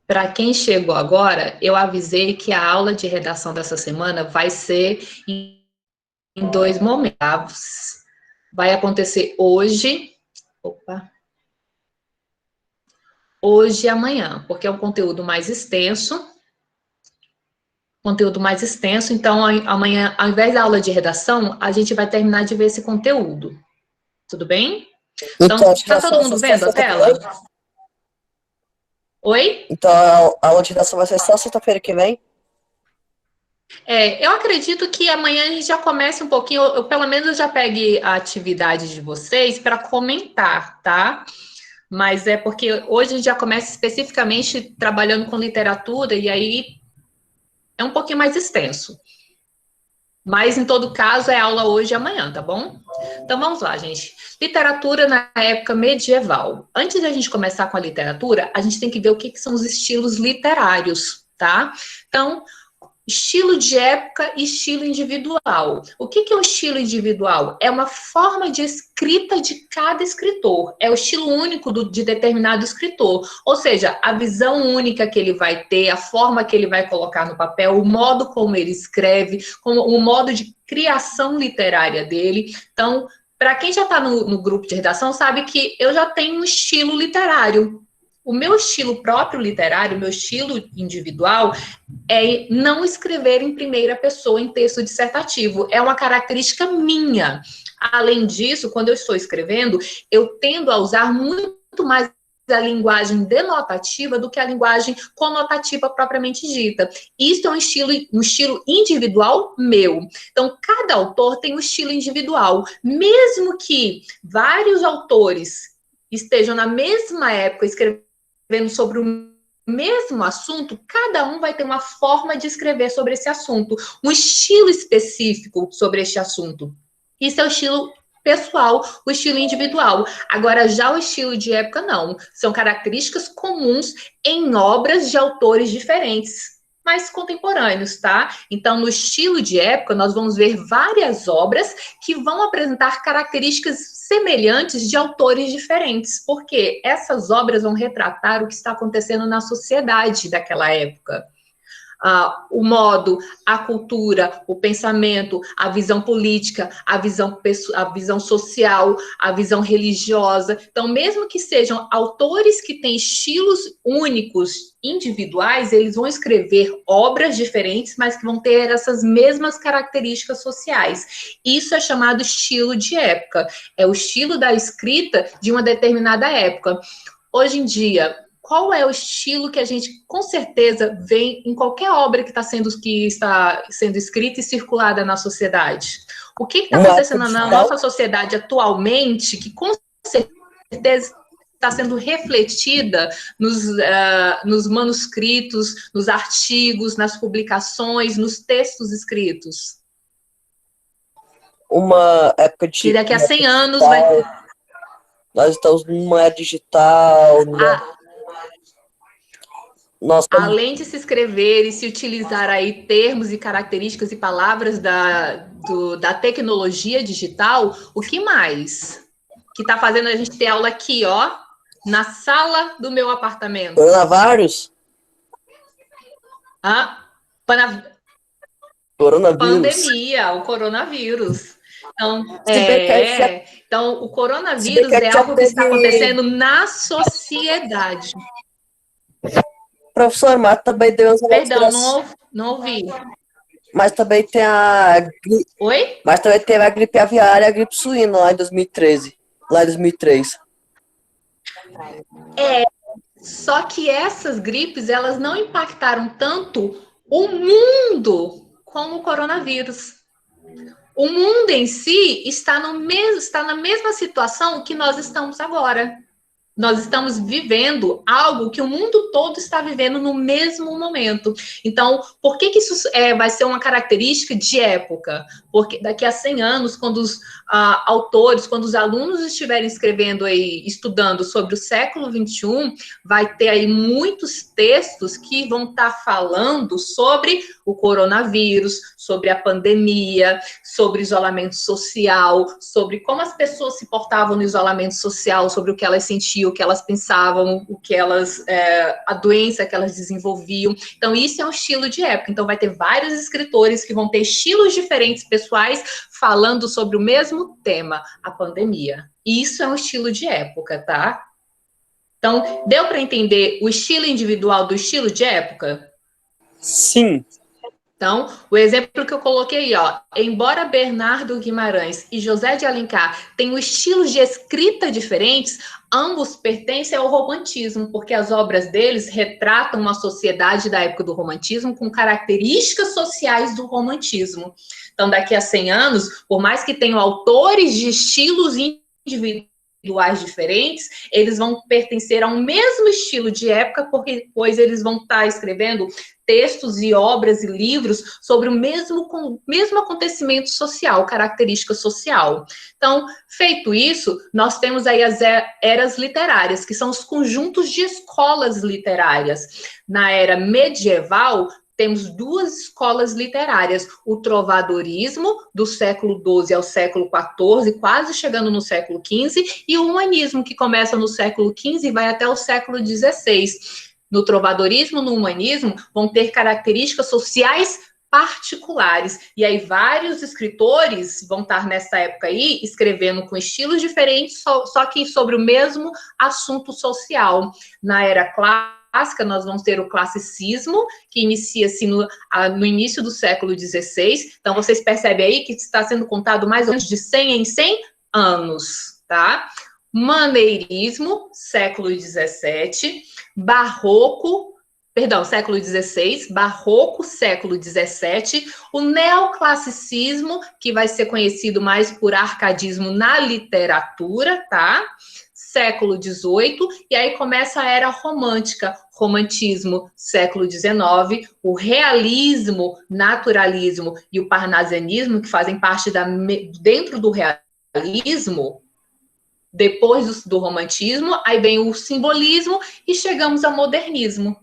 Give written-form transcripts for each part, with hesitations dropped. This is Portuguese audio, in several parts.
Para quem chegou agora, eu avisei que a aula de redação dessa semana vai ser em dois momentos. Vai acontecer hoje, hoje e amanhã, porque é um conteúdo mais extenso. Então amanhã, ao invés da aula de redação, a gente vai terminar de ver esse conteúdo. Tudo bem? Então, tá todo mundo vendo a tela? Oi? Então, a aula de redação vai ser só sexta-feira que vem? Eu acredito que amanhã a gente já comece um pouquinho, eu pelo menos eu já pegue a atividade de vocês para comentar, tá? Mas é porque hoje a gente já começa especificamente trabalhando com literatura e aí é um pouquinho mais extenso. Mas, em todo caso, é aula hoje e amanhã, tá bom? Então, vamos lá, gente. Literatura na época medieval. Antes de a gente começar com a literatura, a gente tem que ver o que são os estilos literários, tá? Então, estilo de época e estilo individual. O que é o estilo individual? É uma forma de escrita de cada escritor. É o estilo único de determinado escritor. Ou seja, a visão única que ele vai ter, a forma que ele vai colocar no papel, o modo como ele escreve, o modo de criação literária dele. Então, para quem já está no grupo de redação, sabe que eu já tenho um estilo literário. O meu estilo próprio literário, o meu estilo individual, é não escrever em primeira pessoa em texto dissertativo. É uma característica minha. Além disso, quando eu estou escrevendo, eu tendo a usar muito mais a linguagem denotativa do que a linguagem conotativa propriamente dita. Isso é um estilo individual meu. Então, cada autor tem um estilo individual. Mesmo que vários autores estejam na mesma época escrevendo sobre o mesmo assunto, cada um vai ter uma forma de escrever sobre esse assunto, um estilo específico sobre este assunto. Isso é o estilo pessoal, o estilo individual. Agora, já o estilo de época, não. São características comuns em obras de autores diferentes, mas contemporâneos, tá? Então, no estilo de época, nós vamos ver várias obras que vão apresentar características semelhantes de autores diferentes, porque essas obras vão retratar o que está acontecendo na sociedade daquela época. O modo, a cultura, o pensamento, a visão política, a visão social, a visão religiosa. Então, mesmo que sejam autores que têm estilos únicos, individuais, eles vão escrever obras diferentes, mas que vão ter essas mesmas características sociais. Isso é chamado estilo de época. É o estilo da escrita de uma determinada época. Hoje em dia, qual é o estilo que a gente, com certeza, vê em qualquer obra que está sendo escrita e circulada na sociedade? O que está acontecendo na nossa sociedade atualmente que, com certeza, está sendo refletida nos manuscritos, nos artigos, nas publicações, nos textos escritos? Uma época de... E daqui a 100 anos vai... Nós estamos numa era digital... Além de se escrever e se utilizar aí termos e características e palavras da tecnologia digital, o que mais? Que está fazendo a gente ter aula aqui, ó, na sala do meu apartamento. Coronavírus? Coronavírus. Pandemia, o coronavírus. Então, o coronavírus é algo que está acontecendo na sociedade. Professor, mas também deu umas... Perdão, não ouvi. Mas também tem a... Oi? Mas também teve a gripe aviária e a gripe suína lá em 2013. Lá em 2003. Só que essas gripes, elas não impactaram tanto o mundo como o coronavírus. O mundo em si está na mesma situação que nós estamos agora. Nós estamos vivendo algo que o mundo todo está vivendo no mesmo momento. Então, por que isso vai ser uma característica de época? Porque daqui a 100 anos, quando os autores, quando os alunos estiverem escrevendo aí, estudando sobre o século XXI, vai ter aí muitos textos que vão estar falando sobre o coronavírus, sobre a pandemia, sobre isolamento social, sobre como as pessoas se portavam no isolamento social, sobre o que elas sentiam, o que elas pensavam, o que elas, a doença que elas desenvolviam. Então, isso é um estilo de época. Então, vai ter vários escritores que vão ter estilos diferentes, pessoais, falando sobre o mesmo tema, a pandemia. Isso é um estilo de época, tá? Então, deu para entender o estilo individual do estilo de época? Sim. Então, o exemplo que eu coloquei, ó, embora Bernardo Guimarães e José de Alencar tenham estilos de escrita diferentes, ambos pertencem ao romantismo, porque as obras deles retratam uma sociedade da época do romantismo com características sociais do romantismo. Então, daqui a 100 anos, por mais que tenham autores de estilos individuais diferentes, eles vão pertencer a um mesmo estilo de época, porque pois eles vão estar escrevendo textos e obras e livros sobre o mesmo acontecimento social, característica social. Então, feito isso, nós temos aí as eras literárias, que são os conjuntos de escolas literárias. Na era medieval, temos duas escolas literárias, o trovadorismo, do século XII ao século XIV, quase chegando no século XV, e o humanismo, que começa no século XV e vai até o século XVI. No trovadorismo, no humanismo, vão ter características sociais particulares. E aí vários escritores vão estar nessa época aí escrevendo com estilos diferentes, só que sobre o mesmo assunto social. Na era clássica, nós vamos ter o classicismo, que inicia-se no início do século XVI. Então, vocês percebem aí que está sendo contado mais ou menos de 100 em 100 anos, tá? Maneirismo, século XVII. Século XVI, barroco, século XVII, o neoclassicismo, que vai ser conhecido mais por arcadismo na literatura, tá? Século XVIII, e aí começa a era romântica, romantismo, século XIX, o realismo, naturalismo e o parnasianismo, que fazem parte dentro do realismo. Depois do romantismo, aí vem o simbolismo e chegamos ao modernismo.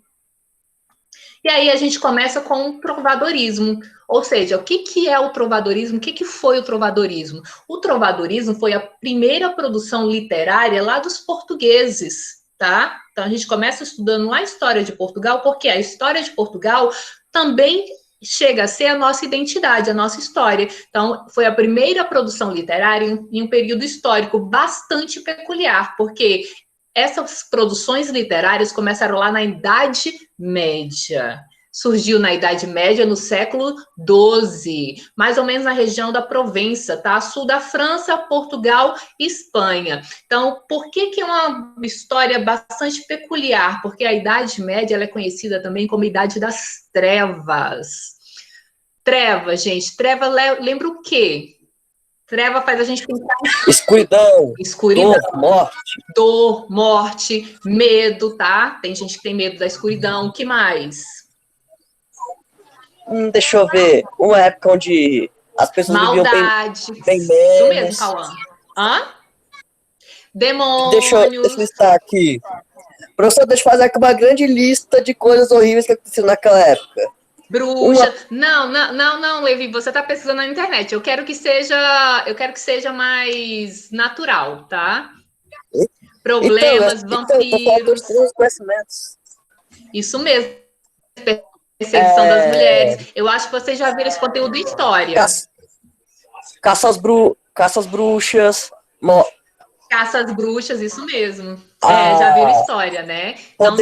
E aí a gente começa com o trovadorismo. Ou seja, o que é o trovadorismo? O que foi o trovadorismo? O trovadorismo foi a primeira produção literária lá dos portugueses, tá? Então a gente começa estudando lá a história de Portugal, porque a história de Portugal também chega a ser a nossa identidade, a nossa história. Então, foi a primeira produção literária em um período histórico bastante peculiar, porque essas produções literárias começaram lá na Idade Média. Surgiu na Idade Média, no século XII, mais ou menos na região da Provença, tá? Sul da França, Portugal e Espanha. Então, por que é uma história bastante peculiar? Porque a Idade Média ela é conhecida também como Idade das Trevas. Treva, gente, treva lembra o quê? Treva faz a gente pensar em escuridão, dor, morte, medo, tá? Tem gente que tem medo da escuridão. O que mais? Deixa eu ver. Uma época onde as pessoas maldade, viviam bem menos. Isso mesmo, Cauã. Hã? Demônios. Deixa eu listar aqui. Professor, deixa eu fazer aqui uma grande lista de coisas horríveis que aconteceram naquela época. Bruxa. Não, Levi, você está pesquisando na internet. Eu quero que seja mais natural, tá? Problemas, vampiros. Conhecimentos. Isso mesmo. Perseguição das mulheres. Eu acho que vocês já viram esse conteúdo de história. Caça às bruxas. Caça às bruxas, isso mesmo. Já viram história, né? Então,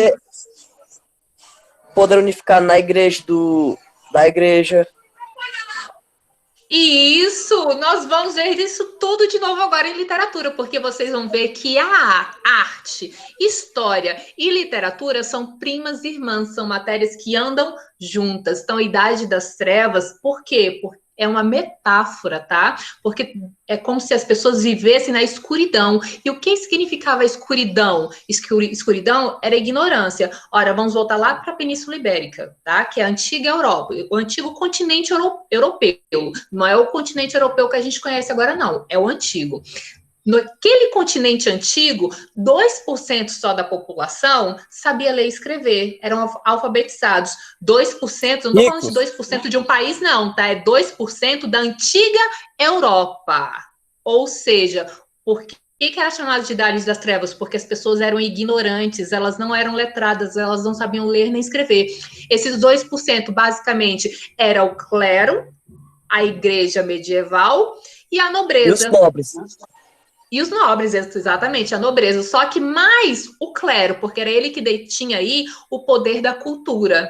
poder unificar na igreja da igreja. E isso, nós vamos ver isso tudo de novo agora em literatura, porque vocês vão ver que a arte, história e literatura são primas irmãs, são matérias que andam juntas. Então, a Idade das Trevas, por quê? Porque é uma metáfora, tá? Porque é como se as pessoas vivessem na escuridão. E o que significava a escuridão? Escuridão era ignorância. Ora, vamos voltar lá para a Península Ibérica, tá? Que é a antiga Europa, o antigo continente europeu. Não é o continente europeu que a gente conhece agora, não. É o antigo. Naquele continente antigo, 2% só da população sabia ler e escrever, eram alfabetizados. 2%, não estou falando de 2% de um país, não, tá? É 2% da antiga Europa. Ou seja, porque que era chamado de Idade das Trevas? Porque as pessoas eram ignorantes, elas não eram letradas, elas não sabiam ler nem escrever. Esses 2%, basicamente, era o clero, a igreja medieval e a nobreza. E os nobres. E os nobres, exatamente, a nobreza. Só que mais o clero, porque era ele que detinha aí o poder da cultura.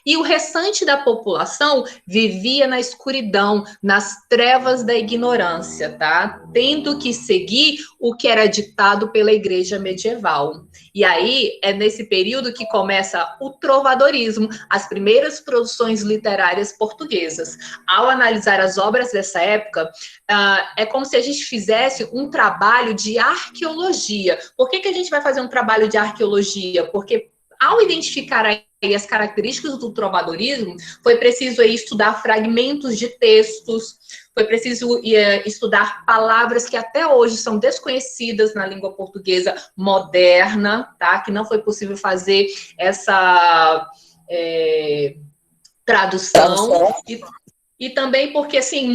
E o restante da população vivia na escuridão, nas trevas da ignorância, tá? Tendo que seguir o que era ditado pela igreja medieval. E aí é nesse período que começa o trovadorismo, as primeiras produções literárias portuguesas. Ao analisar as obras dessa época, é como se a gente fizesse um trabalho de arqueologia. Por que a gente vai fazer um trabalho de arqueologia? Porque ao identificar aí as características do trovadorismo, foi preciso aí estudar fragmentos de textos, foi preciso estudar palavras que até hoje são desconhecidas na língua portuguesa moderna, tá? Que não foi possível fazer essa tradução. E também porque, assim,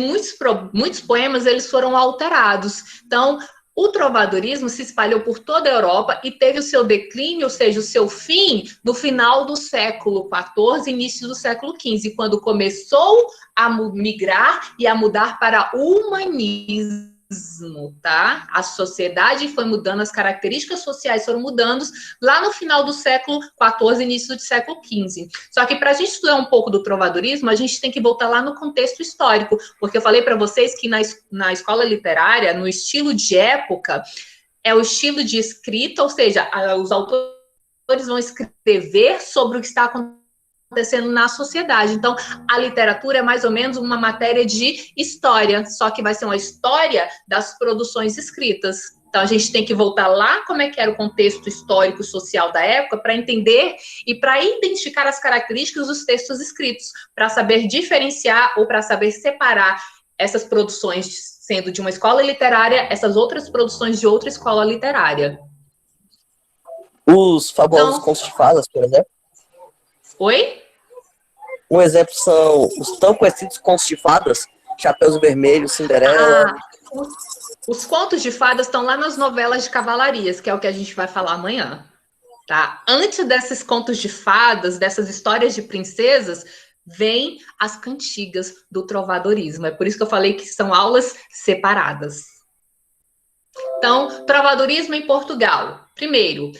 muitos poemas, eles foram alterados. Então, o trovadorismo se espalhou por toda a Europa e teve o seu declínio, ou seja, o seu fim, no final do século XIV, início do século XV, quando começou a migrar e a mudar para o humanismo, tá? A sociedade foi mudando, as características sociais foram mudando lá no final do século XIV, início do século XV. Só que para a gente estudar um pouco do trovadorismo, a gente tem que voltar lá no contexto histórico, porque eu falei para vocês que na escola literária, no estilo de época, é o estilo de escrita, ou seja, os autores vão escrever sobre o que está acontecendo na sociedade. Então, a literatura é mais ou menos uma matéria de história, só que vai ser uma história das produções escritas. Então, a gente tem que voltar lá como é que era o contexto histórico social da época para entender e para identificar as características dos textos escritos, para saber diferenciar ou para saber separar essas produções sendo de uma escola literária, essas outras produções de outra escola literária. Os fabulosos contos de fadas, por exemplo. Oi? Um exemplo são os tão conhecidos contos de fadas, Chapeuzinho Vermelho, Cinderela. Os contos de fadas estão lá nas novelas de cavalarias, que é o que a gente vai falar amanhã, tá? Antes desses contos de fadas, dessas histórias de princesas, vem as cantigas do trovadorismo. É por isso que eu falei que são aulas separadas. Então, trovadorismo em Portugal. Primeiro,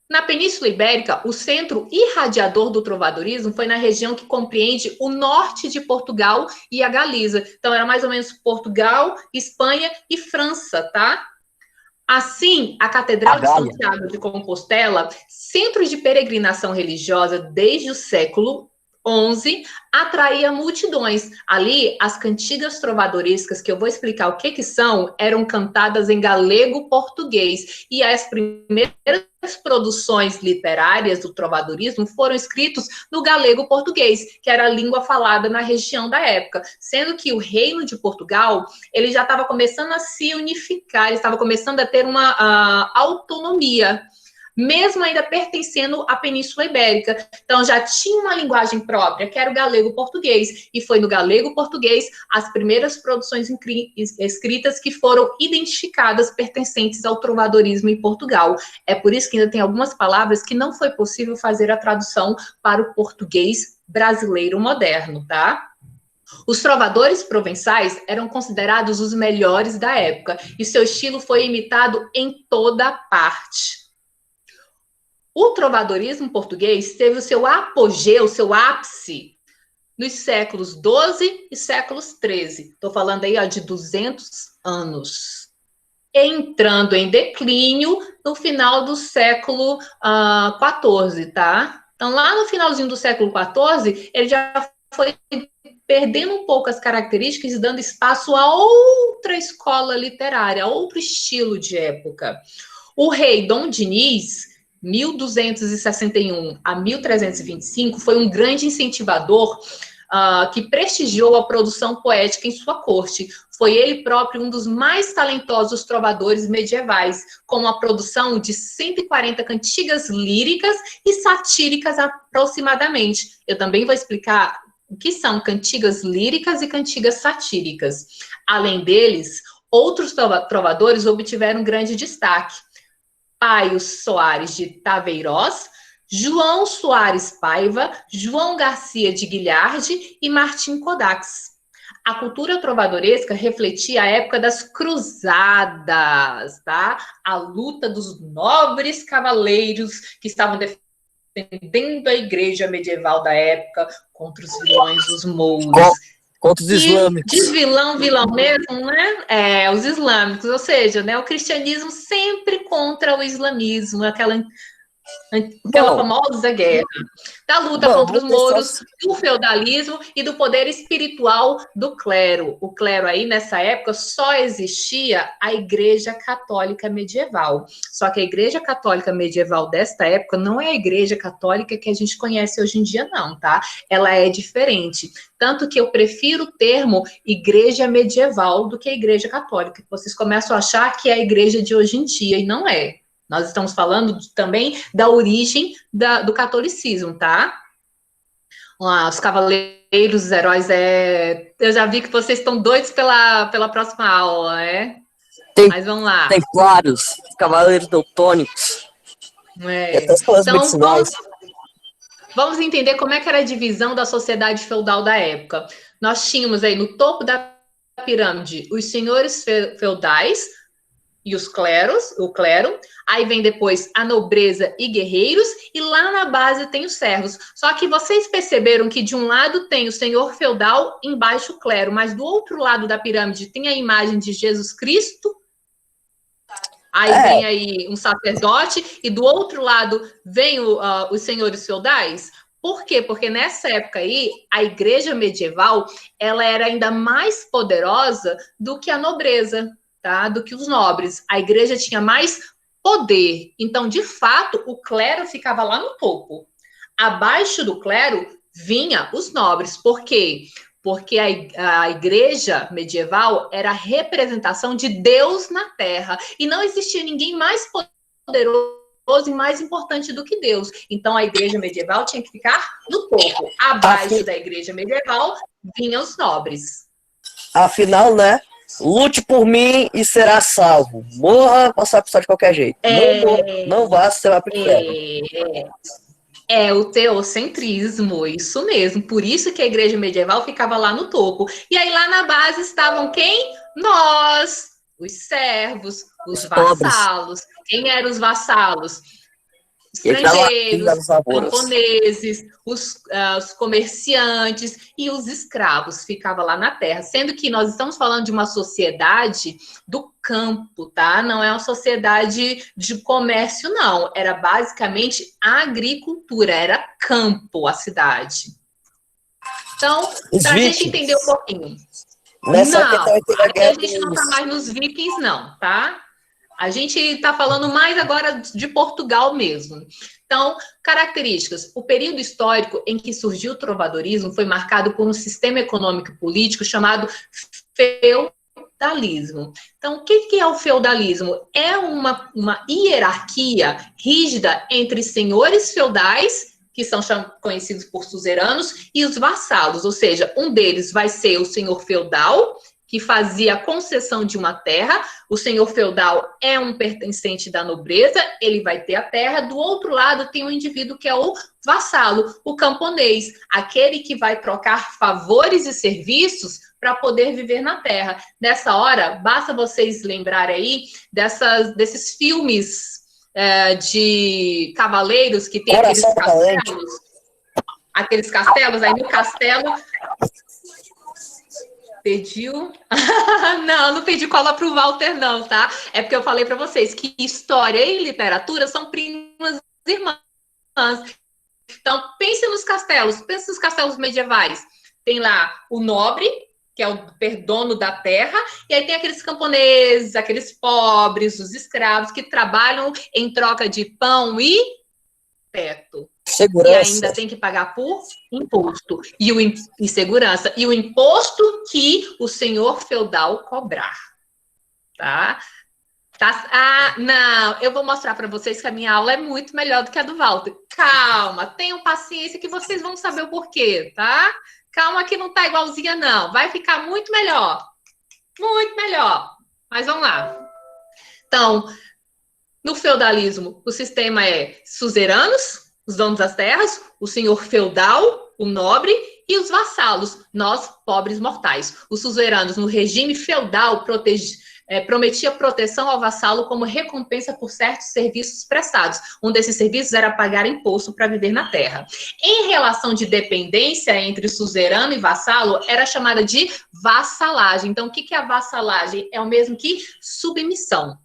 na Península Ibérica, o centro irradiador do trovadorismo foi na região que compreende o norte de Portugal e a Galiza. Então, era mais ou menos Portugal, Espanha e França, tá? Assim, a Catedral de Santiago de Compostela, centro de peregrinação religiosa desde o século XI, atraía multidões. Ali, as cantigas trovadorescas, que eu vou explicar o que são, eram cantadas em galego-português. E as primeiras produções literárias do trovadorismo foram escritas no galego-português, que era a língua falada na região da época. Sendo que o Reino de Portugal, ele já estava começando a se unificar, ele estava começando a ter uma autonomia, mesmo ainda pertencendo à Península Ibérica. Então, já tinha uma linguagem própria, que era o galego-português, e foi no galego-português as primeiras produções escritas que foram identificadas pertencentes ao trovadorismo em Portugal. É por isso que ainda tem algumas palavras que não foi possível fazer a tradução para o português brasileiro moderno, tá? Os trovadores provençais eram considerados os melhores da época, e seu estilo foi imitado em toda parte. O trovadorismo português teve o seu apogeu, o seu ápice, nos séculos XII e séculos XIII. Estou falando aí de 200 anos. Entrando em declínio no final do século XIV, tá? Então, lá no finalzinho do século XIV, ele já foi perdendo um pouco as características e dando espaço a outra escola literária, a outro estilo de época. O rei Dom Dinis, 1261 a 1325, foi um grande incentivador que prestigiou a produção poética em sua corte. Foi ele próprio um dos mais talentosos trovadores medievais, com a produção de 140 cantigas líricas e satíricas aproximadamente. Eu também vou explicar o que são cantigas líricas e cantigas satíricas. Além deles, Outros trovadores obtiveram grande destaque. Paio Soares de Taveirós, João Soares Paiva, João Garcia de Guilharde e Martim Codax. A cultura trovadoresca refletia a época das cruzadas, tá? A luta dos nobres cavaleiros que estavam defendendo a igreja medieval da época contra os vilões dos mouros. Contra os islâmicos. De vilão mesmo, né? Os islâmicos, ou seja, né, o cristianismo sempre contra o islamismo, aquela famosa guerra da luta contra os mouros, do feudalismo e do poder espiritual do clero. O clero aí, nessa época, só existia a Igreja Católica Medieval. Só que a Igreja Católica Medieval desta época não é a Igreja Católica que a gente conhece hoje em dia, não, tá? Ela é diferente. Tanto que eu prefiro o termo Igreja Medieval do que a Igreja Católica. Vocês começam a achar que é a Igreja de hoje em dia, e não é. Nós estamos falando também da origem do catolicismo, tá? Os cavaleiros, os heróis, eu já vi que vocês estão doidos pela próxima aula, né? Mas vamos lá. Templários, cavaleiros teutônicos. Então, vamos entender como é que era a divisão da sociedade feudal da época. Nós tínhamos aí no topo da pirâmide os senhores feudais e o clero, aí vem depois a nobreza e guerreiros, e lá na base tem os servos. Só que vocês perceberam que de um lado tem o senhor feudal, embaixo o clero, mas do outro lado da pirâmide tem a imagem de Jesus Cristo, aí vem aí um sacerdote, e do outro lado vem os senhores feudais. Por quê? Porque nessa época aí, a igreja medieval, ela era ainda mais poderosa do que a nobreza, tá? Do que os nobres. A igreja tinha mais poder. Então, de fato, o clero ficava lá no topo. Abaixo do clero vinha os nobres. Por quê? Porque a igreja medieval era a representação de Deus na terra. E não existia ninguém mais poderoso e mais importante do que Deus. Então, a igreja medieval tinha que ficar no topo. Abaixo da igreja medieval vinham os nobres. Afinal, né? Lute por mim e será salvo. Morra, passar a de qualquer jeito. Não vá ser uma pequena. É o teocentrismo, isso mesmo. Por isso que a igreja medieval ficava lá no topo. E aí lá na base estavam quem? Nós, os servos, os vassalos. Quem eram os vassalos? Estrangeiros, camponeses, os comerciantes e os escravos ficavam lá na terra, sendo que nós estamos falando de uma sociedade do campo, tá? Não é uma sociedade de comércio, não. Era basicamente agricultura, era campo a cidade. Então, para a gente entender um pouquinho. Aqui a gente não está mais nos vikings, não, tá? A gente está falando mais agora de Portugal mesmo. Então, características. O período histórico em que surgiu o trovadorismo foi marcado por um sistema econômico e político chamado feudalismo. Então, o que é o feudalismo? É uma hierarquia rígida entre senhores feudais, que são conhecidos por suzeranos, e os vassalos. Ou seja, um deles vai ser o senhor feudal, que fazia a concessão de uma terra. O senhor feudal é um pertencente da nobreza, ele vai ter a terra. Do outro lado tem um indivíduo que é o vassalo, o camponês, aquele que vai trocar favores e serviços para poder viver na terra. Nessa hora, basta vocês lembrarem aí desses filmes de cavaleiros que tem aqueles castelos, aí no castelo... Pediu? Não pedi cola para o Walter, não, tá? É porque eu falei para vocês que história e literatura são primas irmãs. Então, pense nos castelos medievais. Tem lá o nobre, que é o dono da terra, e aí tem aqueles camponeses, aqueles pobres, os escravos, que trabalham em troca de pão e teto. Segurança. E ainda tem que pagar por imposto. E segurança. E o imposto que o senhor feudal cobrar. Tá? Não, eu vou mostrar para vocês que a minha aula é muito melhor do que a do Walter. Calma, tenham paciência que vocês vão saber o porquê, tá? Calma que não tá igualzinha, não. Vai ficar muito melhor. Muito melhor. Mas vamos lá. Então, no feudalismo, o sistema é suzeranos, os donos das terras, o senhor feudal, o nobre, e os vassalos, nós, pobres mortais. Os suzeranos, no regime feudal, prometia proteção ao vassalo como recompensa por certos serviços prestados. Um desses serviços era pagar imposto para viver na terra. Em relação de dependência entre suzerano e vassalo, era chamada de vassalagem. Então, o que é a vassalagem? É o mesmo que submissão.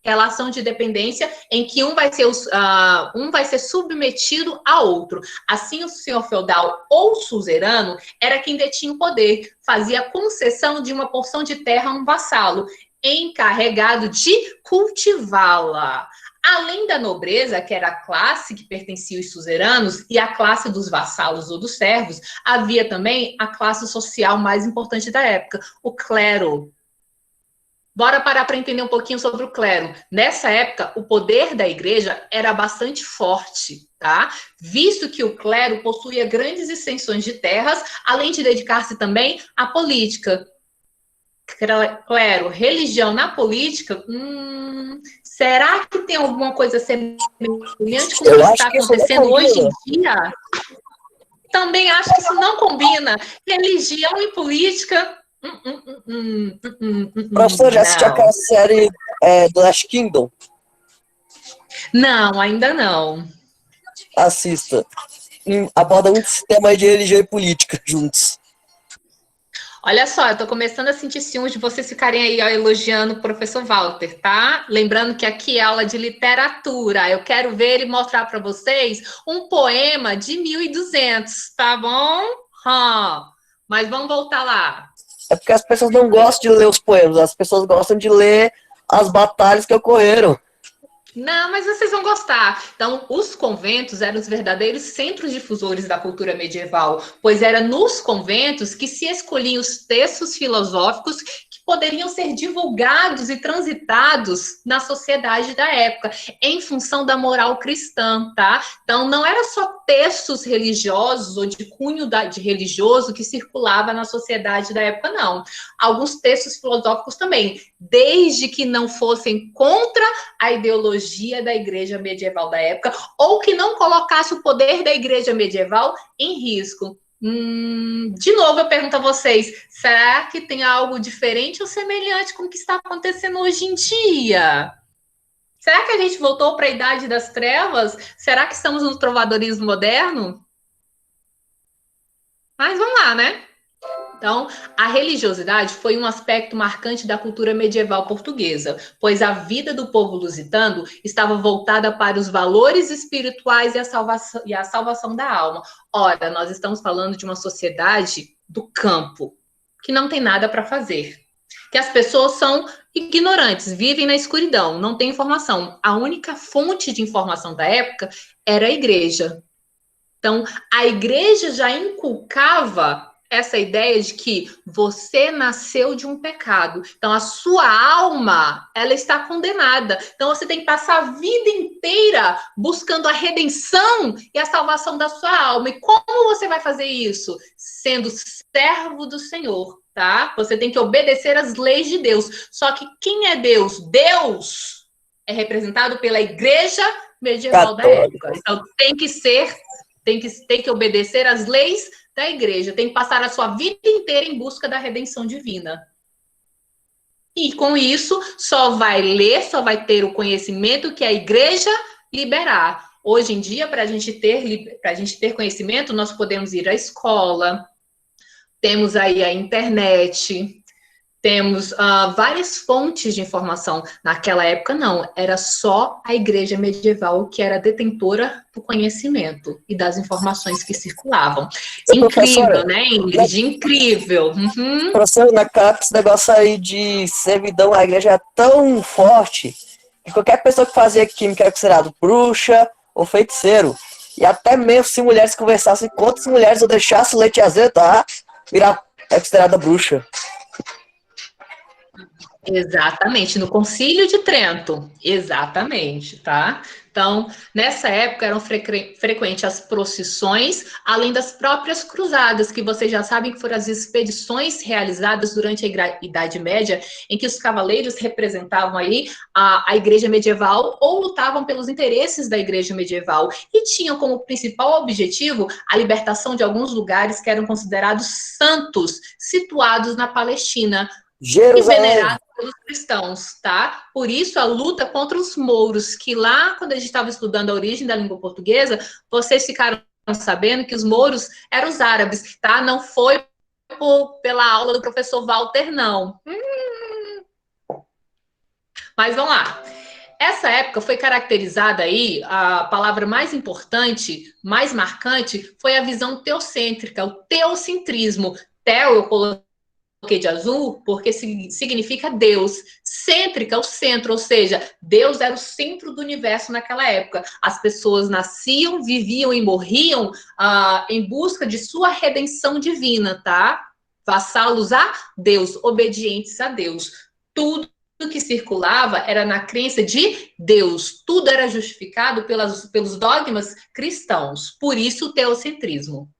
Relação de dependência em que um vai ser submetido a outro. Assim, o senhor feudal ou suzerano era quem detinha o poder, fazia concessão de uma porção de terra a um vassalo, encarregado de cultivá-la. Além da nobreza, que era a classe que pertencia aos suzeranos, e a classe dos vassalos ou dos servos, havia também a classe social mais importante da época, o clero. Bora parar para entender um pouquinho sobre o clero. Nessa época, o poder da igreja era bastante forte, tá? Visto que o clero possuía grandes extensões de terras, além de dedicar-se também à política. Clero, religião na política, será que tem alguma coisa semelhante com o que está acontecendo hoje em dia? Também acho que isso não combina. Religião e política... Professor, já assistiu aquela série do Last Kingdom? Não, ainda não. Assista. Aborda muito esse tema aí de religião e política juntos. Olha só, eu tô começando a sentir ciúmes de vocês ficarem aí elogiando o professor Walter, tá? Lembrando que aqui é aula de literatura. Eu quero ver ele mostrar para vocês um poema de 1200, tá bom? Mas vamos voltar lá. É porque as pessoas não gostam de ler os poemas, as pessoas gostam de ler as batalhas que ocorreram. Não, mas vocês vão gostar. Então, os conventos eram os verdadeiros centros difusores da cultura medieval, pois era nos conventos que se escolhiam os textos filosóficos que poderiam ser divulgados e transitados na sociedade da época, em função da moral cristã, tá? Então, não era só textos religiosos ou de cunho de religioso que circulava na sociedade da época, não. Alguns textos filosóficos também, desde que não fossem contra a ideologia da igreja medieval da época, ou que não colocasse o poder da igreja medieval em risco. De novo, eu pergunto a vocês, será que tem algo diferente ou semelhante com o que está acontecendo hoje em dia? Será que a gente voltou para a Idade das Trevas? Será que estamos no trovadorismo moderno? Mas vamos lá, né? Então, a religiosidade foi um aspecto marcante da cultura medieval portuguesa, pois a vida do povo lusitano estava voltada para os valores espirituais e a salvação da alma. Ora, nós estamos falando de uma sociedade do campo, que não tem nada para fazer, que as pessoas são ignorantes, vivem na escuridão, não tem informação. A única fonte de informação da época era a igreja. Então, a igreja já inculcava essa ideia de que você nasceu de um pecado. Então, a sua alma, ela está condenada. Então, você tem que passar a vida inteira buscando a redenção e a salvação da sua alma. E como você vai fazer isso? Sendo servo do Senhor, tá? Você tem que obedecer às leis de Deus. Só que quem é Deus? Deus é representado pela igreja medieval da época. Então, tem que obedecer às leis da igreja, tem que passar a sua vida inteira em busca da redenção divina. E com isso, só vai ler, só vai ter o conhecimento que a igreja liberar. Hoje em dia, para a gente ter conhecimento, nós podemos ir à escola, temos aí a internet, temos várias fontes de informação. Naquela época, não. Era só a igreja medieval que era detentora do conhecimento e das informações que circulavam. Incrível, né, Ingrid? Incrível. Professor, naquela época, esse negócio aí de servidão à igreja é tão forte que qualquer pessoa que fazia química era considerado bruxa ou feiticeiro. E até mesmo se mulheres conversassem com outras mulheres ou deixassem leite azedo, era considerada bruxa. Exatamente, no Concílio de Trento, exatamente, tá? Então, nessa época eram frequentes as procissões, além das próprias cruzadas, que vocês já sabem que foram as expedições realizadas durante a Idade Média, em que os cavaleiros representavam aí a igreja medieval ou lutavam pelos interesses da igreja medieval e tinham como principal objetivo a libertação de alguns lugares que eram considerados santos, situados na Palestina, e Jerusalém. venerado pelos cristãos, tá? Por isso a luta contra os mouros, que lá, quando a gente estava estudando a origem da língua portuguesa, vocês ficaram sabendo que os mouros eram os árabes, tá? Não foi pela aula do professor Walter, não. Mas vamos lá. Essa época foi caracterizada aí, a palavra mais importante, mais marcante, foi a visão teocêntrica, o teocentrismo. Teo, eu coloquei de azul porque significa Deus. Cêntrica, o centro, ou seja, Deus era o centro do universo naquela época. As pessoas nasciam, viviam e morriam em busca de sua redenção divina, tá? Vassalos a Deus, obedientes a Deus. Tudo que circulava era na crença de Deus. Tudo era justificado pelos dogmas cristãos. Por isso o teocentrismo.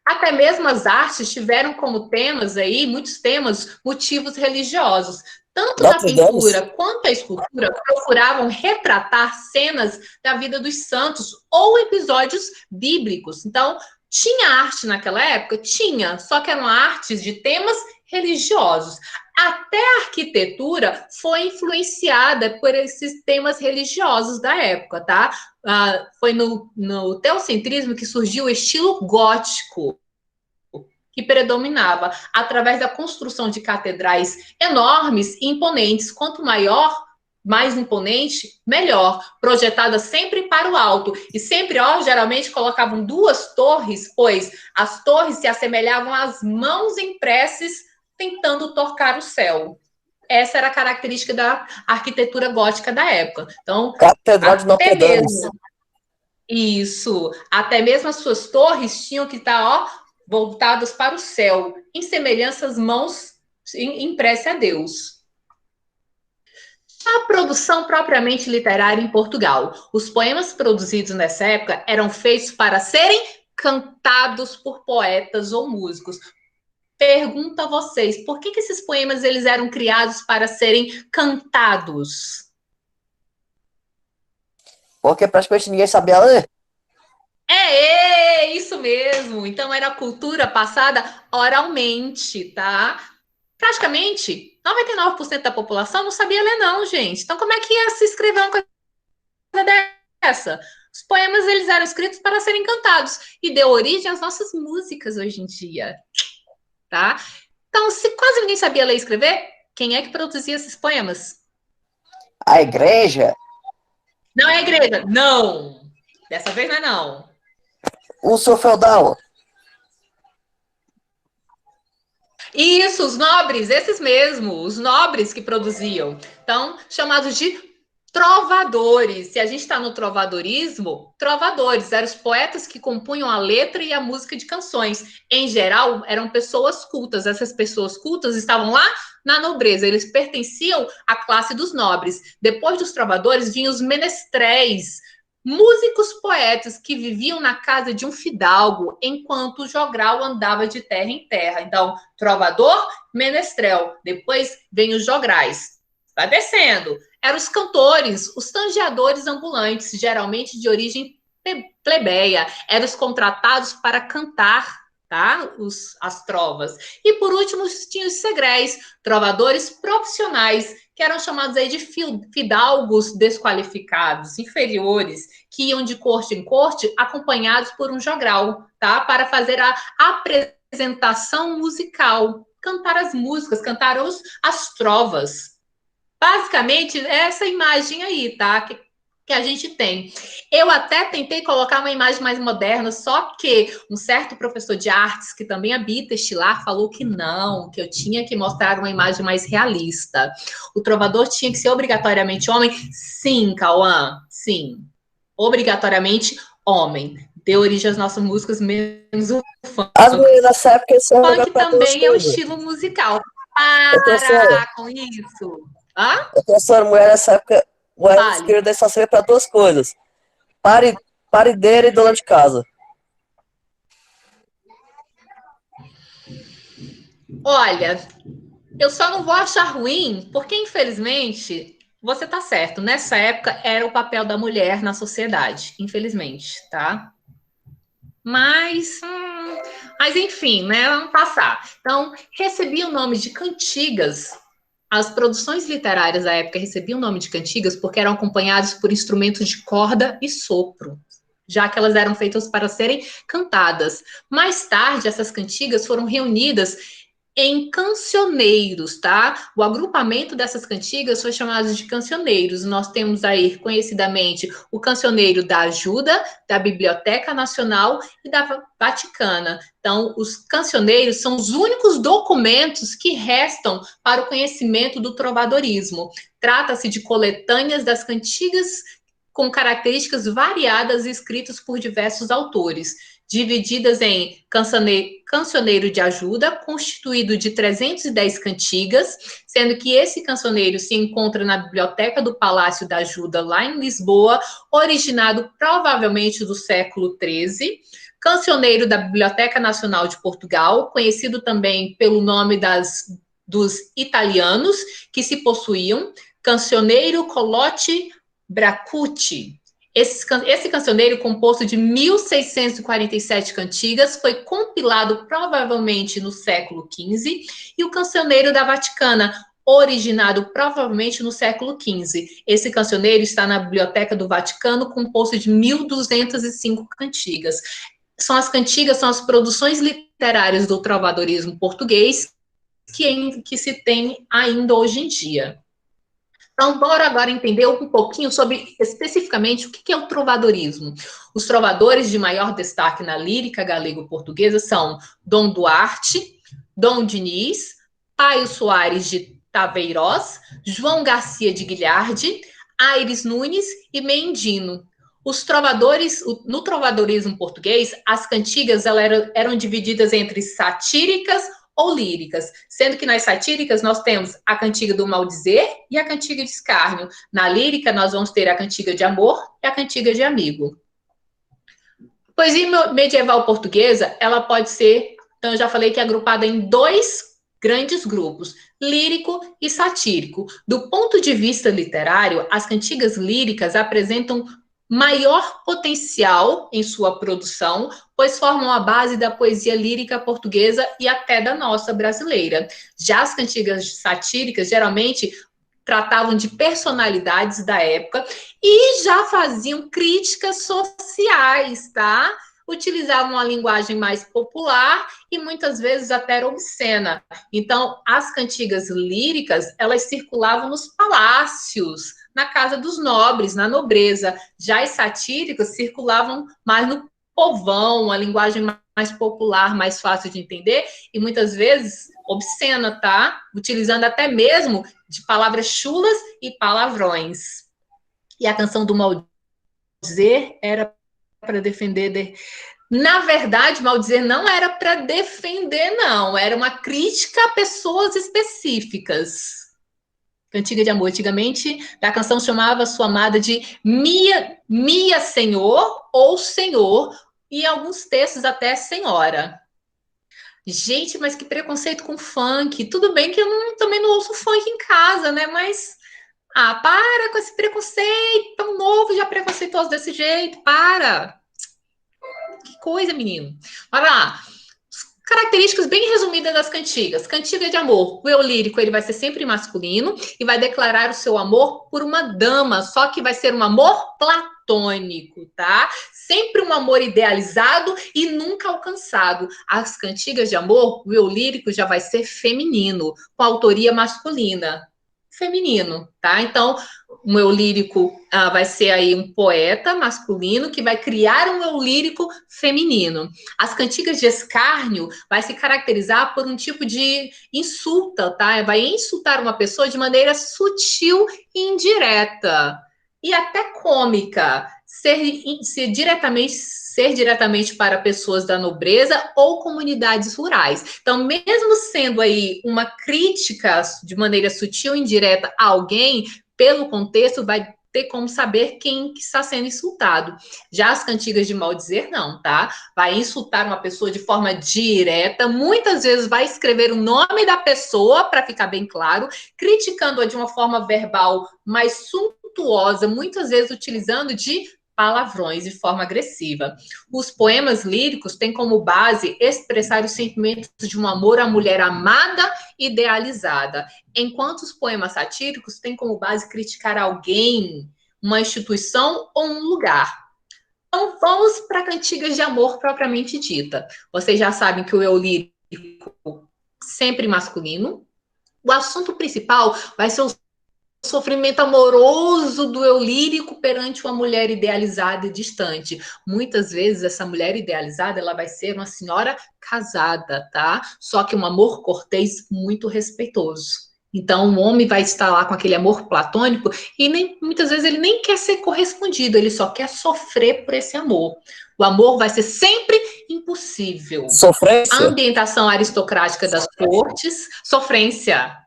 Até mesmo as artes tiveram como temas aí, muitos temas, motivos religiosos. Tanto na Notre Dame. pintura quanto a escultura procuravam retratar cenas da vida dos santos ou episódios bíblicos. Então, tinha arte naquela época? Tinha, só que eram artes de temas religiosos. Até a arquitetura foi influenciada por esses temas religiosos da época, tá? Foi no teocentrismo que surgiu o estilo gótico, que predominava através da construção de catedrais enormes e imponentes. Quanto maior, mais imponente, melhor. Projetada sempre para o alto. E sempre, geralmente colocavam duas torres, pois as torres se assemelhavam às mãos em preces tentando tocar o céu. Essa era a característica da arquitetura gótica da época. Então, Catedral de até Notre Dame. mesmo isso, até mesmo as suas torres tinham que estar, voltadas para o céu, em semelhança às mãos em prece a Deus. A produção propriamente literária em Portugal. Os poemas produzidos nessa época eram feitos para serem cantados por poetas ou músicos. Pergunto a vocês, por que esses poemas eles eram criados para serem cantados? Porque praticamente ninguém sabia ler. Isso mesmo. Então era cultura passada oralmente, tá? Praticamente 99% da população não sabia ler, não, gente. Então, como é que ia se escrever uma coisa dessa? Os poemas eles eram escritos para serem cantados e deu origem às nossas músicas hoje em dia, tá? Então, se quase ninguém sabia ler e escrever, quem é que produzia esses poemas? A igreja. Não é a igreja, não. Dessa vez não é não. O seu feudal. Isso, os nobres, esses mesmo, os nobres que produziam. Então, chamados de trovadores. Se a gente está no trovadorismo, trovadores eram os poetas que compunham a letra e a música de canções. Em geral, eram pessoas cultas. Essas pessoas cultas estavam lá na nobreza, eles pertenciam à classe dos nobres. Depois dos trovadores, vinham os menestréis, músicos poetas que viviam na casa de um fidalgo, enquanto o jogral andava de terra em terra. Então, trovador, menestrel. Depois vem os jograis. Vai descendo. Eram os cantores, os tangeadores ambulantes, geralmente de origem plebeia. Eram os contratados para cantar, tá? As trovas. E por último, tinha os segréis, trovadores profissionais, que eram chamados aí de fidalgos desqualificados, inferiores, que iam de corte em corte, acompanhados por um jogral, tá? Para fazer a apresentação musical, cantar as músicas, cantar as trovas. Basicamente, essa imagem aí, tá? Que a gente tem. Eu até tentei colocar uma imagem mais moderna, só que um certo professor de artes, que também habita este lar, falou que não, que eu tinha que mostrar uma imagem mais realista. O trovador tinha que ser obrigatoriamente homem? Sim, Cauã, sim. Obrigatoriamente homem. Deu origem às nossas músicas, menos o funk. As meninas nessa época são Funk também é um estilo musical. Ô, professora, Para com isso. Hã? ô, professora, mulher nessa época, mulher nesse Fale. período só serve para duas coisas. Parideira e dona de casa. Olha, eu só não vou achar ruim, porque infelizmente, você tá certo, nessa época era o papel da mulher na sociedade, infelizmente, tá? Mas, mas enfim, né? Vamos passar. Então, recebia o nome de cantigas. As produções literárias da época recebiam o nome de cantigas porque eram acompanhadas por instrumentos de corda e sopro, já que elas eram feitas para serem cantadas. Mais tarde, essas cantigas foram reunidas em cancioneiros, tá? O agrupamento dessas cantigas foi chamado de cancioneiros. Nós temos aí, conhecidamente, o cancioneiro da Ajuda, da Biblioteca Nacional e da Vaticana. Então, os cancioneiros são os únicos documentos que restam para o conhecimento do trovadorismo. Trata-se de coletâneas das cantigas com características variadas escritas por diversos autores, divididas em cancioneiro de ajuda, constituído de 310 cantigas, sendo que esse cancioneiro se encontra na biblioteca do Palácio da Ajuda, lá em Lisboa, originado provavelmente do século XIII. Cancioneiro da Biblioteca Nacional de Portugal, conhecido também pelo nome dos italianos que se possuíam, Cancioneiro Colotti Bracucci. Esse cancioneiro, composto de 1.647 cantigas, foi compilado provavelmente no século XV, e o cancioneiro da Vaticana, originado provavelmente no século XV. Esse cancioneiro está na Biblioteca do Vaticano, composto de 1.205 cantigas. São as cantigas, são as produções literárias do trovadorismo português que se tem ainda hoje em dia. Então, bora agora entender um pouquinho sobre especificamente o que é o trovadorismo. Os trovadores de maior destaque na lírica galego-portuguesa são Dom Duarte, Dom Diniz, Paio Soares de Taveiroz, João Garcia de Guilharde, Aires Nunes e Mendino. Os trovadores, no trovadorismo português, as cantigas eram divididas entre satíricas ou líricas, sendo que nas satíricas nós temos a cantiga do maldizer e a cantiga de escárnio. Na lírica nós vamos ter a cantiga de amor e a cantiga de amigo. Poesia medieval portuguesa, ela pode ser, então eu já falei que é agrupada em dois grandes grupos, lírico e satírico. Do ponto de vista literário, as cantigas líricas apresentam maior potencial em sua produção, pois formam a base da poesia lírica portuguesa e até da nossa brasileira. Já as cantigas satíricas geralmente tratavam de personalidades da época e já faziam críticas sociais, tá? Utilizavam uma linguagem mais popular e muitas vezes até obscena. Então, as cantigas líricas, elas circulavam nos palácios, na casa dos nobres, na nobreza. Já as satíricas circulavam mais no povão, a linguagem mais popular, mais fácil de entender, e muitas vezes obscena, tá? Utilizando até mesmo de palavras chulas e palavrões. E a canção do maldizer era para defender. Na verdade, maldizer não era para defender, não. Era uma crítica a pessoas específicas. Cantiga de amor. Antigamente, a canção chamava sua amada de Mia Senhor ou Senhor, e em alguns textos até Senhora. Gente, mas que preconceito com funk. Tudo bem que eu também não ouço funk em casa, né? Mas, para com esse preconceito tão novo, já preconceituoso desse jeito. Para. Que coisa, menino. Bora lá. Características bem resumidas das cantigas. Cantiga de amor. O eu lírico, ele vai ser sempre masculino e vai declarar o seu amor por uma dama, só que vai ser um amor platônico, tá? Sempre um amor idealizado e nunca alcançado. As cantigas de amor, o eu lírico já vai ser feminino, com autoria masculina. Feminino, tá? Então, o eu lírico vai ser aí um poeta masculino que vai criar um eu lírico feminino. As cantigas de escárnio vai se caracterizar por um tipo de insulta, tá? Vai insultar uma pessoa de maneira sutil e indireta. E até cômica, ser diretamente para pessoas da nobreza ou comunidades rurais. Então, mesmo sendo aí uma crítica de maneira sutil e indireta a alguém, pelo contexto, vai ter como saber quem está sendo insultado. Já as cantigas de maldizer, não, tá? Vai insultar uma pessoa de forma direta, muitas vezes vai escrever o nome da pessoa, para ficar bem claro, criticando-a de uma forma verbal mais suntuosa, muitas vezes utilizando de palavrões de forma agressiva. Os poemas líricos têm como base expressar os sentimentos de um amor à mulher amada e idealizada, enquanto os poemas satíricos têm como base criticar alguém, uma instituição ou um lugar. Então, vamos para cantigas de amor propriamente dita. Vocês já sabem que o eu lírico sempre masculino. O assunto principal vai ser o sofrimento amoroso do eu lírico perante uma mulher idealizada e distante. Muitas vezes essa mulher idealizada, ela vai ser uma senhora casada, tá? Só que um amor cortês muito respeitoso. Então, o homem vai estar lá com aquele amor platônico e muitas vezes ele nem quer ser correspondido, ele só quer sofrer por esse amor. O amor vai ser sempre impossível. A Sofrência? ambientação aristocrática das cortes, sofrência.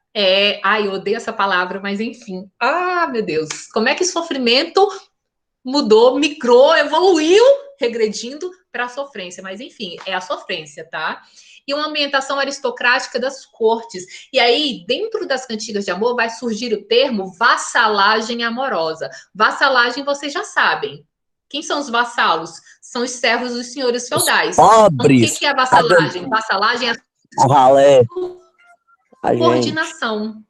Eu odeio essa palavra, mas enfim. Meu Deus. Como é que sofrimento mudou, migrou, evoluiu, regredindo para a sofrência? Mas enfim, é a sofrência, tá? E uma ambientação aristocrática das cortes. E aí, dentro das cantigas de amor, vai surgir o termo vassalagem amorosa. Vassalagem, vocês já sabem. Quem são os vassalos? São os servos dos senhores feudais. Então, o Pobres. que é a vassalagem? Vassalagem é O ralé. A gente. subordinação.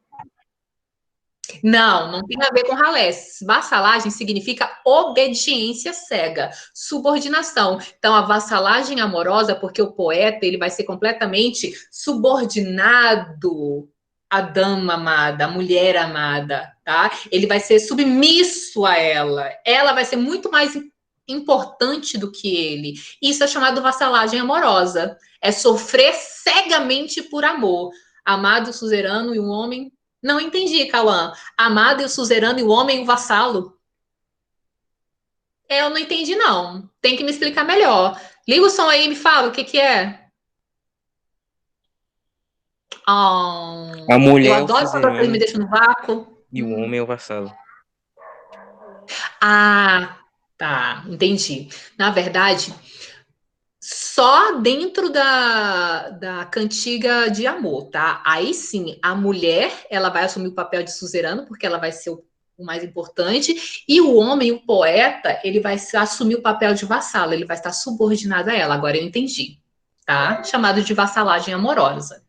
Não tem a ver com ralé. Vassalagem significa obediência cega, subordinação. Então, a vassalagem amorosa, porque o poeta ele vai ser completamente subordinado à dama amada, à mulher amada, tá? Ele vai ser submisso a ela. Ela vai ser muito mais importante do que ele. Isso é chamado vassalagem amorosa. É sofrer cegamente por amor. Amado, suzerano e um homem. Não entendi, Cauã. Amado e o suzerano e o homem e o vassalo. Eu não entendi, não. Tem que me explicar melhor. Liga o som aí e me fala o que é. A Eu mulher é o adoro quando vocês me suzerano deixam no vácuo. e o homem é o vassalo. Tá. Entendi. Na verdade, só dentro da cantiga de amor, tá? Aí sim, a mulher, ela vai assumir o papel de suzerano, porque ela vai ser o mais importante, e o homem, o poeta, ele vai assumir o papel de vassalo, ele vai estar subordinado a ela. Agora eu entendi, tá? Chamado de vassalagem amorosa.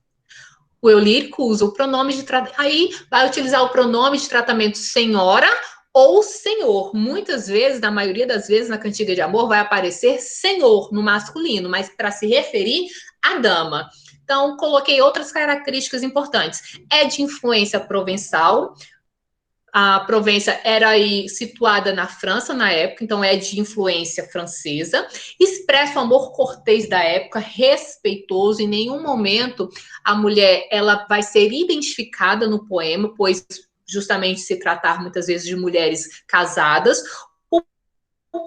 O eu lírico usa o pronome de tratamento. Aí vai utilizar o pronome de tratamento senhora ou senhor. Muitas vezes, na maioria das vezes, na cantiga de amor, vai aparecer senhor no masculino, mas para se referir à dama. Então, coloquei outras características importantes. É de influência provençal. A Provença era aí situada na França na época, então é de influência francesa. Expressa o amor cortês da época, respeitoso. Em nenhum momento a mulher ela vai ser identificada no poema, pois justamente se tratar muitas vezes de mulheres casadas. O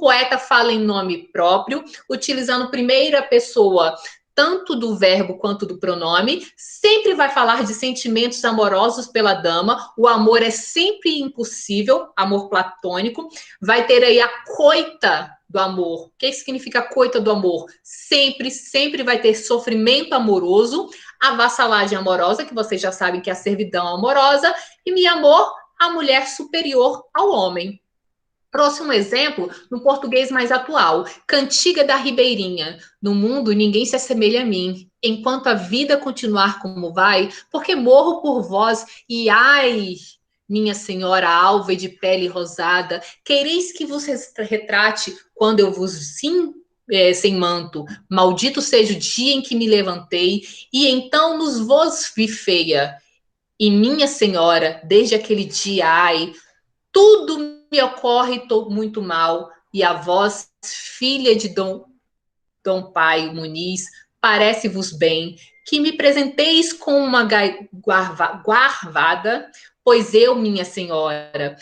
poeta fala em nome próprio, utilizando primeira pessoa tanto do verbo quanto do pronome, sempre vai falar de sentimentos amorosos pela dama, o amor é sempre impossível, amor platônico, vai ter aí a coita do amor. O que significa coita do amor? Sempre vai ter sofrimento amoroso, a vassalagem amorosa, que vocês já sabem que é a servidão amorosa, e meu amor, a mulher superior ao homem. Próximo exemplo, no português mais atual, Cantiga da Ribeirinha. No mundo ninguém se assemelha a mim, enquanto a vida continuar como vai, porque morro por vós, e ai, minha senhora alva e de pele rosada, quereis que vos retrate quando eu vos sem manto, maldito seja o dia em que me levantei, e então nos vos vi feia. E minha senhora, desde aquele dia, ai, tudo me ocorre muito mal, e a vós, filha de Dom Pai Muniz, parece-vos bem que me presenteis com uma guarvada, pois eu, minha senhora,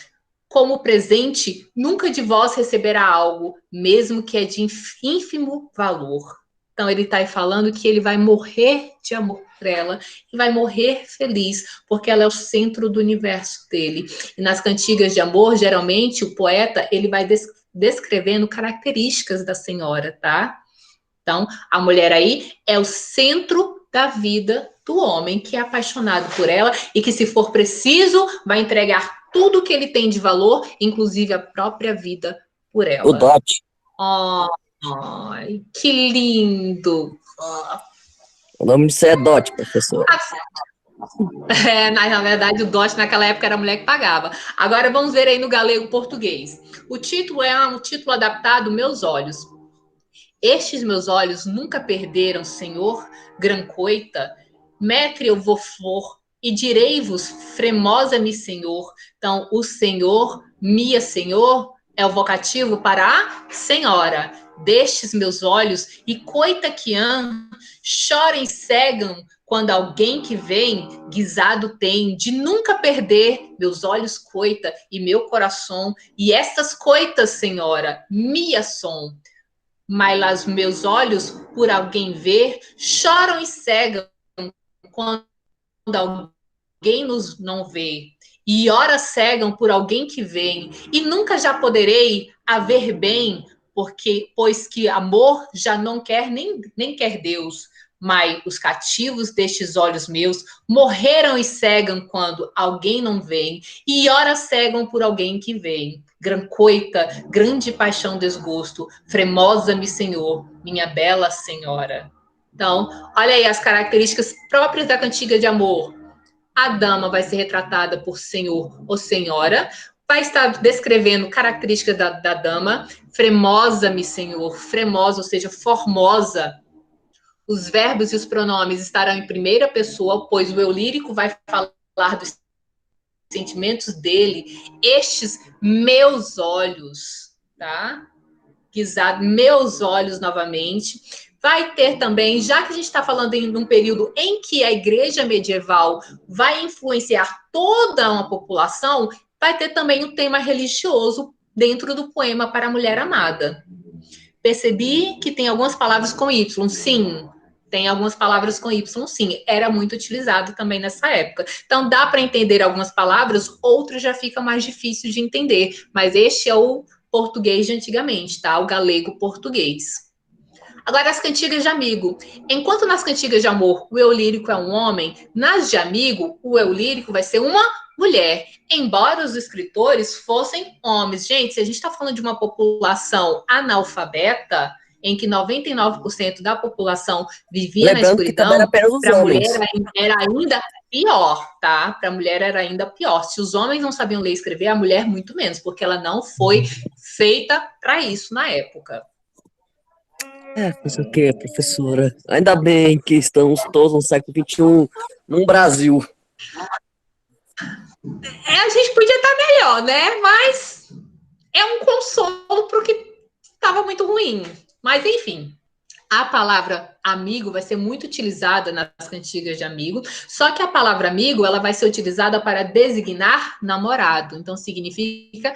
Como presente, nunca de vós receberá algo, mesmo que é de ínfimo valor. Então, ele está aí falando que ele vai morrer de amor por ela e vai morrer feliz, porque ela é o centro do universo dele. E nas cantigas de amor, geralmente, o poeta ele vai descrevendo características da senhora, tá? Então, a mulher aí é o centro da vida do homem que é apaixonado por ela e que, se for preciso, vai entregar tudo que ele tem de valor, inclusive a própria vida, por O ela. dote. Oh, que lindo! O nome disso é dote, professor. Na verdade, o dote naquela época era a mulher que pagava. Agora vamos ver aí no galego português. O título é um título adaptado, Meus Olhos. Estes meus olhos nunca perderam, Senhor, gran coita, metre eu vou flor, e direi-vos, fremosa-me, Senhor. Então, o Senhor, minha Senhor, é o vocativo para a Senhora. Destes meus olhos, e coita que chorem, cegam, quando alguém que vem, guisado tem, de nunca perder, meus olhos coita, e meu coração, e estas coitas, Senhora, minha som. Mas os meus olhos, por alguém ver, choram e cegam quando alguém nos não vê. E ora cegam por alguém que vem. E nunca já poderei haver bem, pois que amor já não quer nem quer Deus. Mas os cativos destes olhos meus morreram e cegam quando alguém não vem, e ora cegam por alguém que vem. Gran coita, grande paixão, desgosto, fremosa-me, Senhor, minha bela senhora. Então, olha aí as características próprias da cantiga de amor. A dama vai ser retratada por senhor ou senhora, vai estar descrevendo características da dama, fremosa-me, Senhor, fremosa, ou seja, formosa. Os verbos e os pronomes estarão em primeira pessoa, pois o eu lírico vai falar dos sentimentos dele. Estes meus olhos, tá? Guisado, meus olhos novamente. Vai ter também, já que a gente está falando em um período em que a igreja medieval vai influenciar toda uma população, vai ter também o tema religioso dentro do poema para a mulher amada. Percebi que tem algumas palavras com Y, sim. Tem algumas palavras com Y, sim. Era muito utilizado também nessa época. Então, dá para entender algumas palavras, outras já fica mais difícil de entender. Mas este é o português de antigamente, tá? O galego português. Agora, as cantigas de amigo. Enquanto nas cantigas de amor o eu lírico é um homem, nas de amigo o eu lírico vai ser uma mulher. Embora os escritores fossem homens. Gente, se a gente está falando de uma população analfabeta, em que 99% da população vivia na Lembrando que também era escuridão, apenas os para a mulher homens. era ainda pior, tá? Para a mulher era ainda pior. Se os homens não sabiam ler e escrever, a mulher muito menos, porque ela não foi feita para isso na época. Fazer o quê, professora? Ainda bem que estamos todos no século XXI, no Brasil. A gente podia estar melhor, né? Mas é um consolo para o que estava muito ruim. Mas, enfim, a palavra amigo vai ser muito utilizada nas cantigas de amigo, só que a palavra amigo ela vai ser utilizada para designar namorado. Então, significa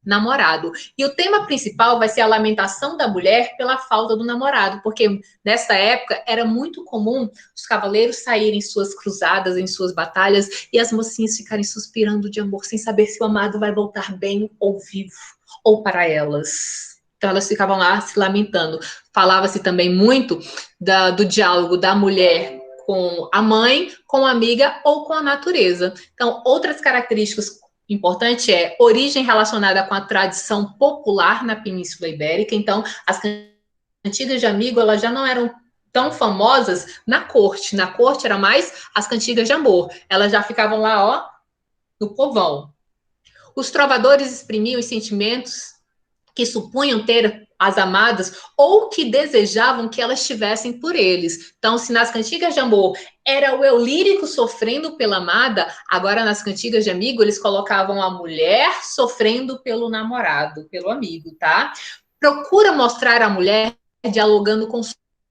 namorado. E o tema principal vai ser a lamentação da mulher pela falta do namorado, porque nessa época era muito comum os cavaleiros saírem em suas cruzadas, em suas batalhas, e as mocinhas ficarem suspirando de amor, sem saber se o amado vai voltar bem ou vivo, ou para elas. Então elas ficavam lá se lamentando. Falava-se também muito do diálogo da mulher com a mãe, com a amiga ou com a natureza. Então, outras características importante é origem relacionada com a tradição popular na Península Ibérica. Então, as cantigas de amigo, elas já não eram tão famosas na corte. Na corte era mais as cantigas de amor. Elas já ficavam lá, ó, no povão. Os trovadores exprimiam os sentimentos que supunham ter as amadas ou que desejavam que elas tivessem por eles. Então, se nas cantigas de amor era o eu lírico sofrendo pela amada, agora nas cantigas de amigo eles colocavam a mulher sofrendo pelo namorado, pelo amigo, tá? Procura mostrar a mulher dialogando com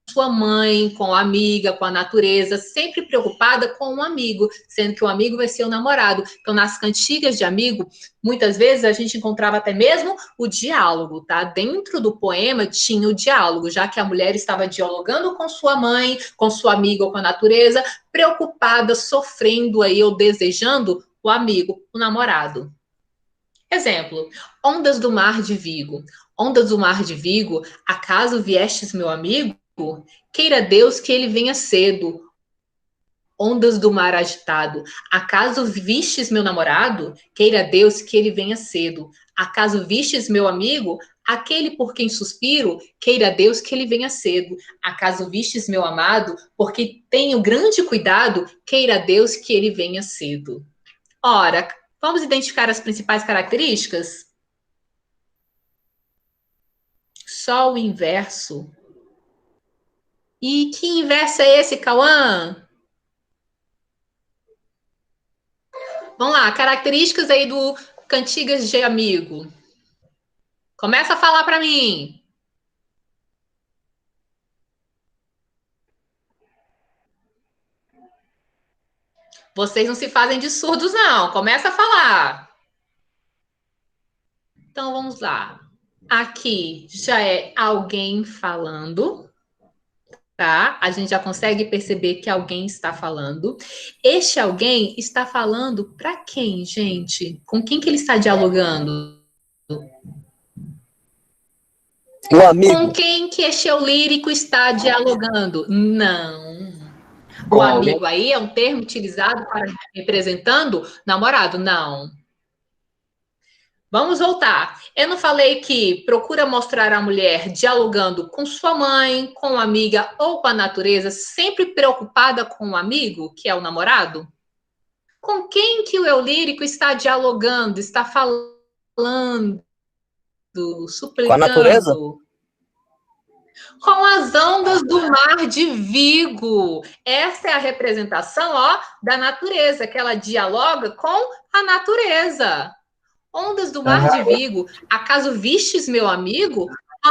sua mãe, com a amiga, com a natureza, sempre preocupada com um amigo, sendo que o amigo vai ser o namorado. Então, nas cantigas de amigo, muitas vezes a gente encontrava até mesmo o diálogo, tá? Dentro do poema tinha o diálogo, já que a mulher estava dialogando com sua mãe, com sua amiga ou com a natureza, preocupada, sofrendo aí ou desejando o amigo, o namorado. Exemplo, Ondas do Mar de Vigo. Ondas do Mar de Vigo, acaso viestes, meu amigo? Queira Deus que ele venha cedo. Ondas do mar agitado, acaso vistes meu namorado? Queira Deus que ele venha cedo. Acaso vistes meu amigo? Aquele por quem suspiro? Queira Deus que ele venha cedo. Acaso vistes meu amado? Porque tenho grande cuidado? Queira Deus que ele venha cedo. Ora, vamos identificar as principais características? Só o inverso. E que inverso é esse, Cauã? Vamos lá, características aí do Cantigas de Amigo. Começa a falar para mim. Vocês não se fazem de surdos, não. Começa a falar. Então, vamos lá. Aqui já é alguém falando, tá? A gente já consegue perceber que alguém está falando. Este alguém está falando para quem, gente? Com quem que ele está dialogando? Um amigo. Com quem que este eu lírico está dialogando? Não. O amigo aí é um termo utilizado para representando namorado? Não. Vamos voltar. Eu não falei que procura mostrar a mulher dialogando com sua mãe, com uma amiga ou com a natureza, sempre preocupada com o amigo, que é o namorado? Com quem que o eu lírico está dialogando, está falando, Com a natureza? suplicando? Com as ondas do mar de Vigo. Essa é a representação, ó, da natureza, que ela dialoga com a natureza. Ondas do mar de Vigo. Acaso vistes meu amigo?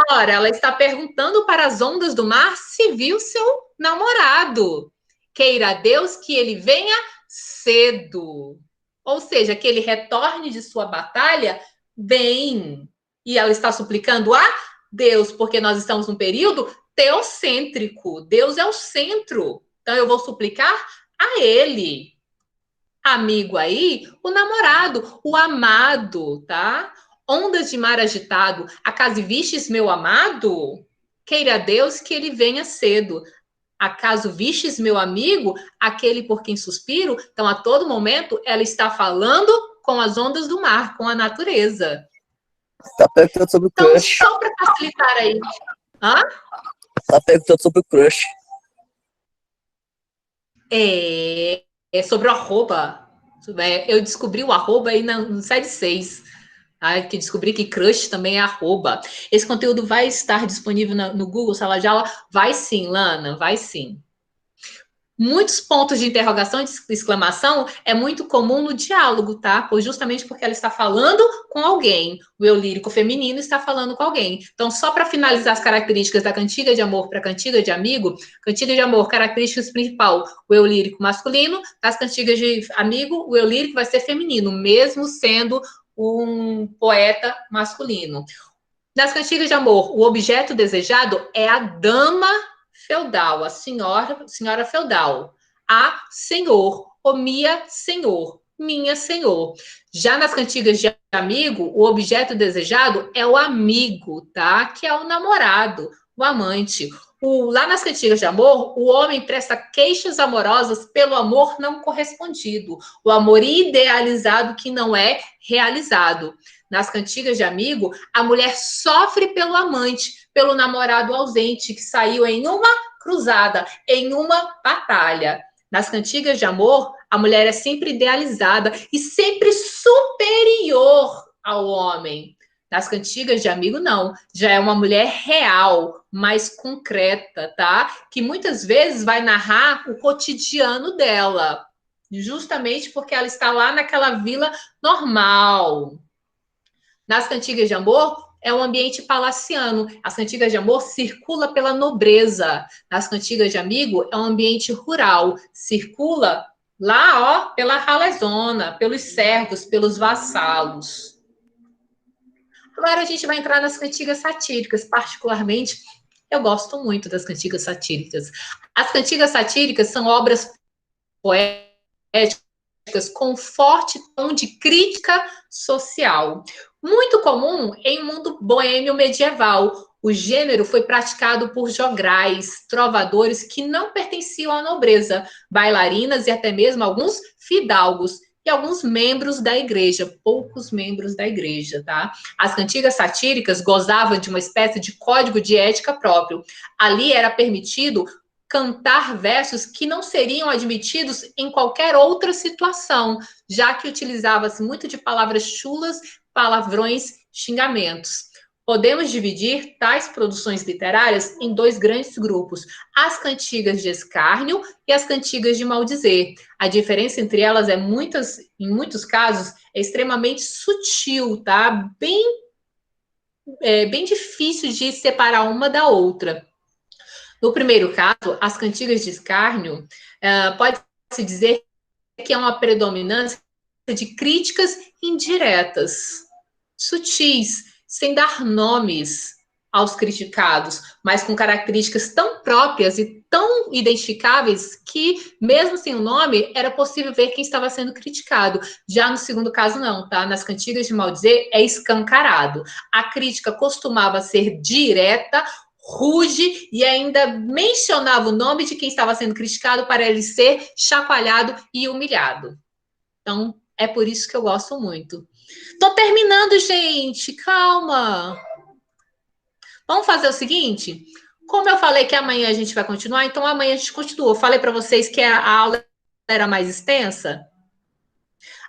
Ora, ela está perguntando para as ondas do mar se viu seu namorado. Queira Deus que ele venha cedo. Ou seja, que ele retorne de sua batalha bem. E ela está suplicando a Deus, porque nós estamos num período teocêntrico. Deus é o centro. Então eu vou suplicar a ele. Amigo aí, o namorado, o amado, tá? Ondas de mar agitado, acaso vistes meu amado? Queira Deus que ele venha cedo. Acaso vistes meu amigo, aquele por quem suspiro? Então, a todo momento, ela está falando com as ondas do mar, com a natureza. Tá perguntando sobre o crush. Então, só para facilitar aí. Hã? Tá perguntando sobre o crush. É sobre o arroba. Eu descobri o arroba aí no série 6. Tá? Que descobri que crush também é arroba. Esse conteúdo vai estar disponível no Google Sala de Aula? Vai sim, Lana, vai sim. Muitos pontos de interrogação e de exclamação é muito comum no diálogo, tá? Pois justamente porque ela está falando com alguém. O eu lírico feminino está falando com alguém. Então, só para finalizar as características da cantiga de amor para cantiga de amigo, cantiga de amor, características principal, o eu lírico masculino, das cantigas de amigo, o eu lírico vai ser feminino, mesmo sendo um poeta masculino. Nas cantigas de amor, o objeto desejado é a dama feudal, a senhora feudal, a senhor, o minha senhor. Já nas cantigas de amigo, o objeto desejado é o amigo, tá? Que é o namorado, o amante. Lá nas cantigas de amor, o homem presta queixas amorosas pelo amor não correspondido, o amor idealizado que não é realizado. Nas cantigas de amigo, a mulher sofre pelo amante, pelo namorado ausente, que saiu em uma cruzada, em uma batalha. Nas cantigas de amor, a mulher é sempre idealizada e sempre superior ao homem. Nas cantigas de amigo, não. Já é uma mulher real, mais concreta, tá? Que muitas vezes vai narrar o cotidiano dela, justamente porque ela está lá naquela vila normal. Nas cantigas de amor, é um ambiente palaciano. As cantigas de amor circula pela nobreza. As cantigas de amigo é um ambiente rural. Circula lá, ó, pela ralezona, pelos servos, pelos vassalos. Agora a gente vai entrar nas cantigas satíricas. Particularmente, eu gosto muito das cantigas satíricas. As cantigas satíricas são obras poéticas com forte tom de crítica social. Muito comum em um mundo boêmio medieval. O gênero foi praticado por jograis, trovadores que não pertenciam à nobreza, bailarinas e até mesmo alguns fidalgos e alguns membros da igreja, poucos membros da igreja, tá? As cantigas satíricas gozavam de uma espécie de código de ética próprio. Ali era permitido cantar versos que não seriam admitidos em qualquer outra situação, já que utilizava-se muito de palavras chulas, palavrões, xingamentos. Podemos dividir tais produções literárias em dois grandes grupos, as cantigas de escárnio e as cantigas de maldizer. A diferença entre elas em muitos casos, é extremamente sutil, tá? Bem difícil de separar uma da outra. No primeiro caso, as cantigas de escárnio, pode-se dizer que é uma predominância de críticas indiretas, sutis, sem dar nomes aos criticados, mas com características tão próprias e tão identificáveis que, mesmo sem o nome, era possível ver quem estava sendo criticado. Já no segundo caso, não, tá? Nas cantigas de maldizer, é escancarado. A crítica costumava ser direta, rude e ainda mencionava o nome de quem estava sendo criticado para ele ser chacoalhado e humilhado. Então, é por isso que eu gosto muito. Tô terminando, gente. Calma. Vamos fazer o seguinte? Como eu falei que amanhã a gente vai continuar, então amanhã a gente continua. Eu falei para vocês que a aula era mais extensa.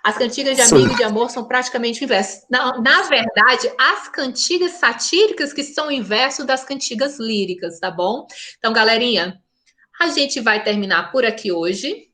As cantigas de amigo e de amor são praticamente o inverso. Na verdade, as cantigas satíricas que são o inverso das cantigas líricas, tá bom? Então, galerinha, a gente vai terminar por aqui hoje.